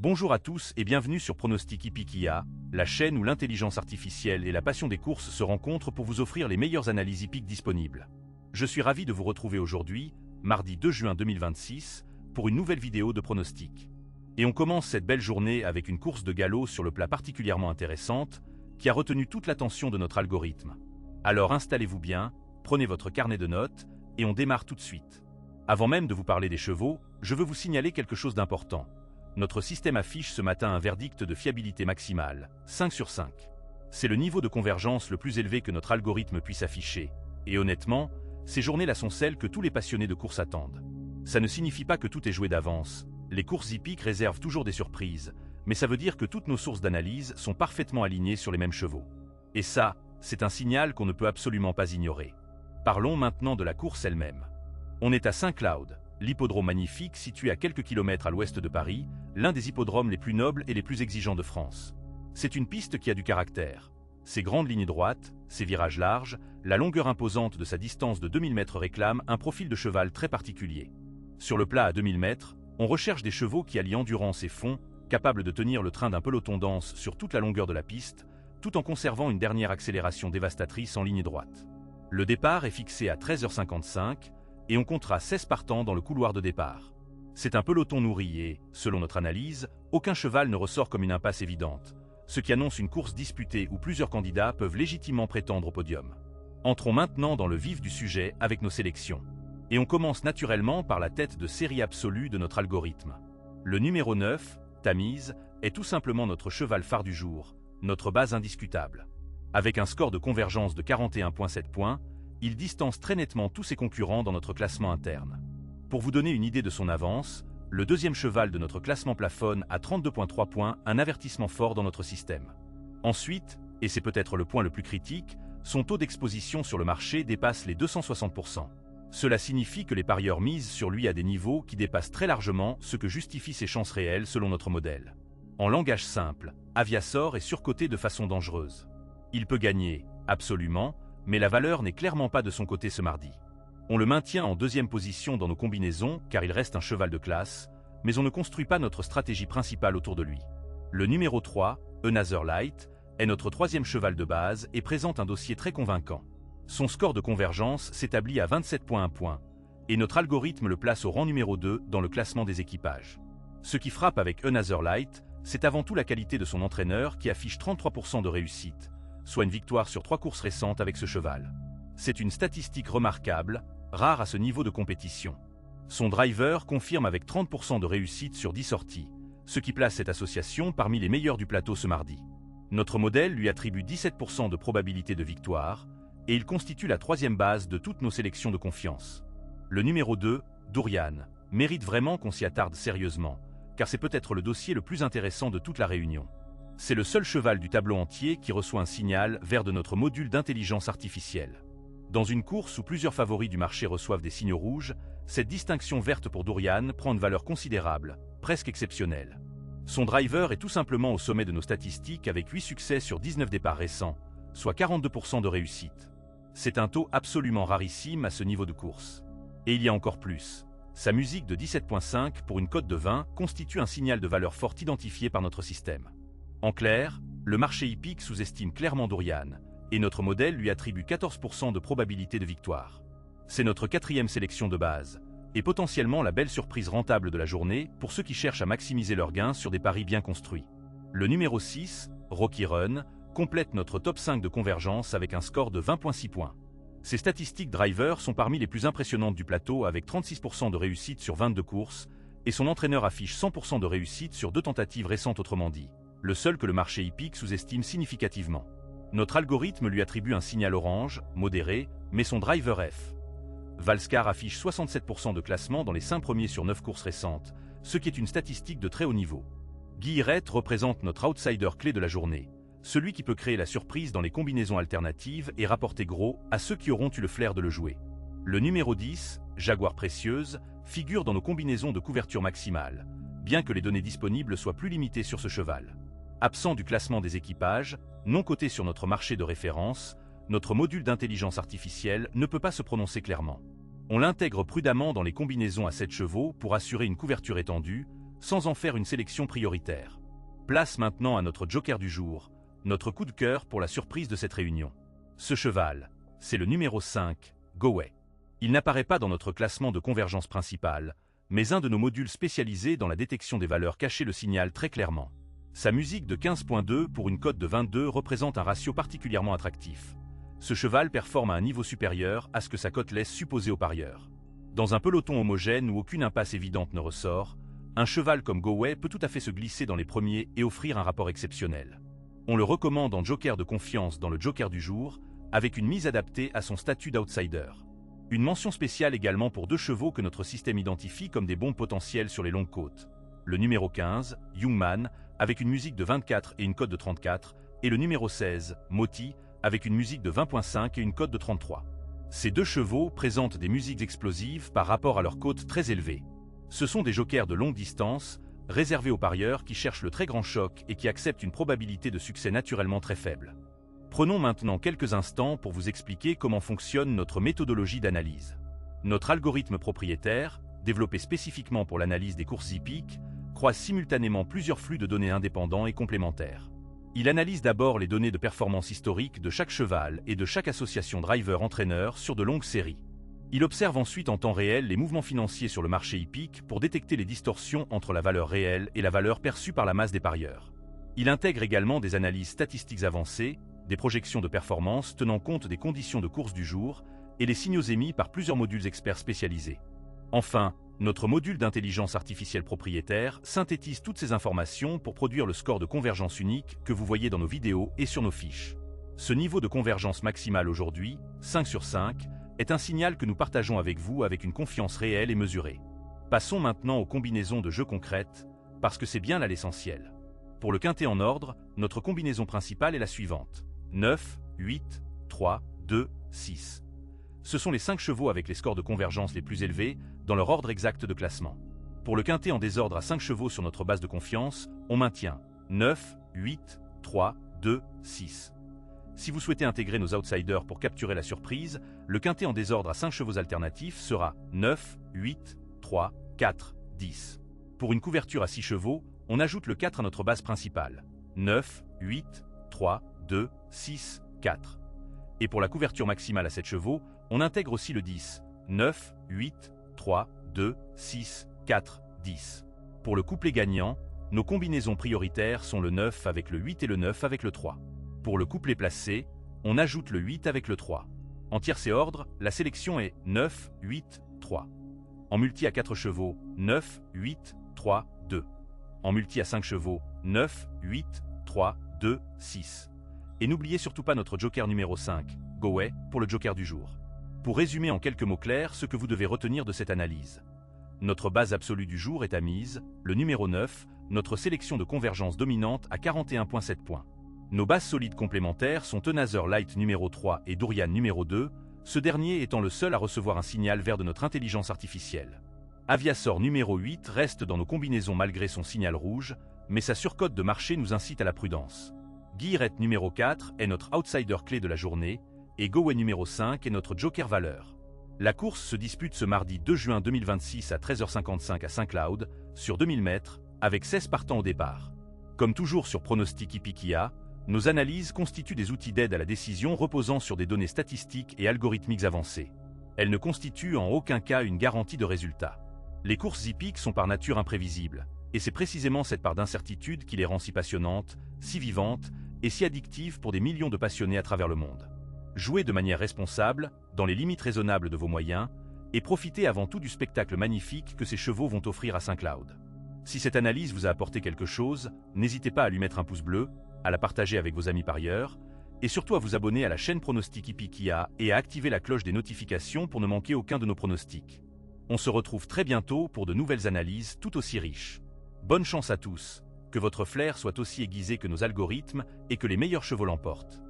Bonjour à tous et bienvenue sur Pronostic Hippique IA, la chaîne où l'intelligence artificielle et la passion des courses se rencontrent pour vous offrir les meilleures analyses hippiques disponibles. Je suis ravi de vous retrouver aujourd'hui, mardi 2 juin 2026, pour une nouvelle vidéo de pronostic. Et on commence cette belle journée avec une course de galop sur le plat particulièrement intéressante, qui a retenu toute l'attention de notre algorithme. Alors installez-vous bien, prenez votre carnet de notes, et on démarre tout de suite. Avant même de vous parler des chevaux, je veux vous signaler quelque chose d'important. Notre système affiche ce matin un verdict de fiabilité maximale, 5 sur 5. C'est le niveau de convergence le plus élevé que notre algorithme puisse afficher. Et honnêtement, ces journées-là sont celles que tous les passionnés de course attendent. Ça ne signifie pas que tout est joué d'avance. Les courses hippiques réservent toujours des surprises, mais ça veut dire que toutes nos sources d'analyse sont parfaitement alignées sur les mêmes chevaux. Et ça, c'est un signal qu'on ne peut absolument pas ignorer. Parlons maintenant de la course elle-même. On est à Saint-Cloud, l'hippodrome magnifique situé à quelques kilomètres à l'ouest de Paris, l'un des hippodromes les plus nobles et les plus exigeants de France. C'est une piste qui a du caractère. Ses grandes lignes droites, ses virages larges, la longueur imposante de sa distance de 2000 mètres réclament un profil de cheval très particulier. Sur le plat à 2000 mètres, on recherche des chevaux qui allient endurance et fond, capables de tenir le train d'un peloton dense sur toute la longueur de la piste, tout en conservant une dernière accélération dévastatrice en ligne droite. Le départ est fixé à 13h55, et on comptera 16 partants dans le couloir de départ. C'est un peloton nourri et, selon notre analyse, aucun cheval ne ressort comme une impasse évidente, ce qui annonce une course disputée où plusieurs candidats peuvent légitimement prétendre au podium. Entrons maintenant dans le vif du sujet avec nos sélections. Et on commence naturellement par la tête de série absolue de notre algorithme. Le numéro 9, Tamise, est tout simplement notre cheval phare du jour, notre base indiscutable. Avec un score de convergence de 41,7 points, il distance très nettement tous ses concurrents dans notre classement interne. Pour vous donner une idée de son avance, le deuxième cheval de notre classement plafonne à 32,3 points, un avertissement fort dans notre système. Ensuite, et c'est peut-être le point le plus critique, son taux d'exposition sur le marché dépasse les 260%. Cela signifie que les parieurs misent sur lui à des niveaux qui dépassent très largement ce que justifient ses chances réelles selon notre modèle. En langage simple, Aviasor est surcoté de façon dangereuse. Il peut gagner, absolument, mais la valeur n'est clairement pas de son côté ce mardi. On le maintient en deuxième position dans nos combinaisons car il reste un cheval de classe, mais on ne construit pas notre stratégie principale autour de lui. Le numéro 3, Another Light, est notre troisième cheval de base et présente un dossier très convaincant. Son score de convergence s'établit à 27,1 points, et notre algorithme le place au rang numéro 2 dans le classement des équipages. Ce qui frappe avec Another Light, c'est avant tout la qualité de son entraîneur qui affiche 33% de réussite, soit une victoire sur 3 courses récentes avec ce cheval. C'est une statistique remarquable, rare à ce niveau de compétition. Son driver confirme avec 30% de réussite sur 10 sorties, ce qui place cette association parmi les meilleures du plateau ce mardi. Notre modèle lui attribue 17% de probabilité de victoire, et il constitue la troisième base de toutes nos sélections de confiance. Le numéro 2, Durian, mérite vraiment qu'on s'y attarde sérieusement, car c'est peut-être le dossier le plus intéressant de toute la réunion. C'est le seul cheval du tableau entier qui reçoit un signal vert de notre module d'intelligence artificielle. Dans une course où plusieurs favoris du marché reçoivent des signaux rouges, cette distinction verte pour Durian prend une valeur considérable, presque exceptionnelle. Son driver est tout simplement au sommet de nos statistiques avec 8 succès sur 19 départs récents, soit 42% de réussite. C'est un taux absolument rarissime à ce niveau de course. Et il y a encore plus. Sa musique de 17,5 pour une cote de 20 constitue un signal de valeur forte identifié par notre système. En clair, le marché hippique sous-estime clairement Durian, et notre modèle lui attribue 14% de probabilité de victoire. C'est notre quatrième sélection de base, et potentiellement la belle surprise rentable de la journée pour ceux qui cherchent à maximiser leurs gains sur des paris bien construits. Le numéro 6, Rocky Run, complète notre top 5 de convergence avec un score de 20,6 points. Ses statistiques driver sont parmi les plus impressionnantes du plateau avec 36% de réussite sur 22 courses, et son entraîneur affiche 100% de réussite sur 2 tentatives récentes autrement dit. Le seul que le marché hippique sous-estime significativement. Notre algorithme lui attribue un signal orange, modéré, mais son driver F. Valscar affiche 67% de classement dans les 5 premiers sur 9 courses récentes, ce qui est une statistique de très haut niveau. Guillerette représente notre outsider clé de la journée, celui qui peut créer la surprise dans les combinaisons alternatives et rapporter gros à ceux qui auront eu le flair de le jouer. Le numéro 10, Jaguar Précieuse, figure dans nos combinaisons de couverture maximale, bien que les données disponibles soient plus limitées sur ce cheval. Absent du classement des équipages, non coté sur notre marché de référence, notre module d'intelligence artificielle ne peut pas se prononcer clairement. On l'intègre prudemment dans les combinaisons à 7 chevaux pour assurer une couverture étendue, sans en faire une sélection prioritaire. Place maintenant à notre joker du jour, notre coup de cœur pour la surprise de cette réunion. Ce cheval, c'est le numéro 5, Goway. Il n'apparaît pas dans notre classement de convergence principale, mais un de nos modules spécialisés dans la détection des valeurs cachées le signale très clairement. Sa musique de 15.2 pour une cote de 22 représente un ratio particulièrement attractif. Ce cheval performe à un niveau supérieur à ce que sa cote laisse supposer aux parieurs. Dans un peloton homogène où aucune impasse évidente ne ressort, un cheval comme Goway peut tout à fait se glisser dans les premiers et offrir un rapport exceptionnel. On le recommande en joker de confiance dans le joker du jour, avec une mise adaptée à son statut d'outsider. Une mention spéciale également pour 2 chevaux que notre système identifie comme des bombes potentielles sur les longues côtes. Le numéro 15, Youngman, avec une musique de 24 et une cote de 34, et le numéro 16, Moti, avec une musique de 20.5 et une cote de 33. Ces 2 chevaux présentent des musiques explosives par rapport à leur cote très élevée. Ce sont des jokers de longue distance, réservés aux parieurs qui cherchent le très grand choc et qui acceptent une probabilité de succès naturellement très faible. Prenons maintenant quelques instants pour vous expliquer comment fonctionne notre méthodologie d'analyse. Notre algorithme propriétaire, développé spécifiquement pour l'analyse des courses hippiques, croise simultanément plusieurs flux de données indépendants et complémentaires. Il analyse d'abord les données de performance historique de chaque cheval et de chaque association driver-entraîneur sur de longues séries. Il observe ensuite en temps réel les mouvements financiers sur le marché hippique pour détecter les distorsions entre la valeur réelle et la valeur perçue par la masse des parieurs. Il intègre également des analyses statistiques avancées, des projections de performance tenant compte des conditions de course du jour et les signaux émis par plusieurs modules experts spécialisés. Enfin, notre module d'intelligence artificielle propriétaire synthétise toutes ces informations pour produire le score de convergence unique que vous voyez dans nos vidéos et sur nos fiches. Ce niveau de convergence maximale aujourd'hui, 5 sur 5, est un signal que nous partageons avec vous avec une confiance réelle et mesurée. Passons maintenant aux combinaisons de jeux concrètes, parce que c'est bien là l'essentiel. Pour le quintet en ordre, notre combinaison principale est la suivante. 9, 8, 3, 2, 6. Ce sont les 5 chevaux avec les scores de convergence les plus élevés dans leur ordre exact de classement. Pour le quintet en désordre à 5 chevaux sur notre base de confiance, on maintient 9, 8, 3, 2, 6. Si vous souhaitez intégrer nos outsiders pour capturer la surprise, le quintet en désordre à 5 chevaux alternatifs sera 9, 8, 3, 4, 10. Pour une couverture à 6 chevaux, on ajoute le 4 à notre base principale. 9, 8, 3, 2, 6, 4. Et pour la couverture maximale à 7 chevaux, on intègre aussi le 10. 9, 8, 3, 2, 6, 4, 10. Pour le couplet gagnant, nos combinaisons prioritaires sont le 9 avec le 8 et le 9 avec le 3. Pour le couplet placé, on ajoute le 8 avec le 3. En tiercé ordre, la sélection est 9, 8, 3. En multi à 4 chevaux, 9, 8, 3, 2. En multi à 5 chevaux, 9, 8, 3, 2, 6. Et n'oubliez surtout pas notre joker numéro 5, Goway, pour le joker du jour. Pour résumer en quelques mots clairs ce que vous devez retenir de cette analyse. Notre base absolue du jour est à mise, le numéro 9, notre sélection de convergence dominante à 41.7 points. Nos bases solides complémentaires sont Tenazer Light numéro 3 et Durian numéro 2, ce dernier étant le seul à recevoir un signal vert de notre intelligence artificielle. Aviasor numéro 8 reste dans nos combinaisons malgré son signal rouge, mais sa surcote de marché nous incite à la prudence. Guillerette numéro 4 est notre outsider clé de la journée, et Goway numéro 5 est notre joker valeur. La course se dispute ce mardi 2 juin 2026 à 13h55 à Saint-Cloud, sur 2000 mètres, avec 16 partants au départ. Comme toujours sur Pronostic Hippiquia, nos analyses constituent des outils d'aide à la décision reposant sur des données statistiques et algorithmiques avancées. Elles ne constituent en aucun cas une garantie de résultat. Les courses hippiques sont par nature imprévisibles, et c'est précisément cette part d'incertitude qui les rend si passionnantes, si vivantes et si addictives pour des millions de passionnés à travers le monde. Jouez de manière responsable, dans les limites raisonnables de vos moyens, et profitez avant tout du spectacle magnifique que ces chevaux vont offrir à Saint-Cloud. Si cette analyse vous a apporté quelque chose, n'hésitez pas à lui mettre un pouce bleu, à la partager avec vos amis parieurs, et surtout à vous abonner à la chaîne Pronostic Hippiquia et à activer la cloche des notifications pour ne manquer aucun de nos pronostics. On se retrouve très bientôt pour de nouvelles analyses tout aussi riches. Bonne chance à tous, que votre flair soit aussi aiguisé que nos algorithmes et que les meilleurs chevaux l'emportent.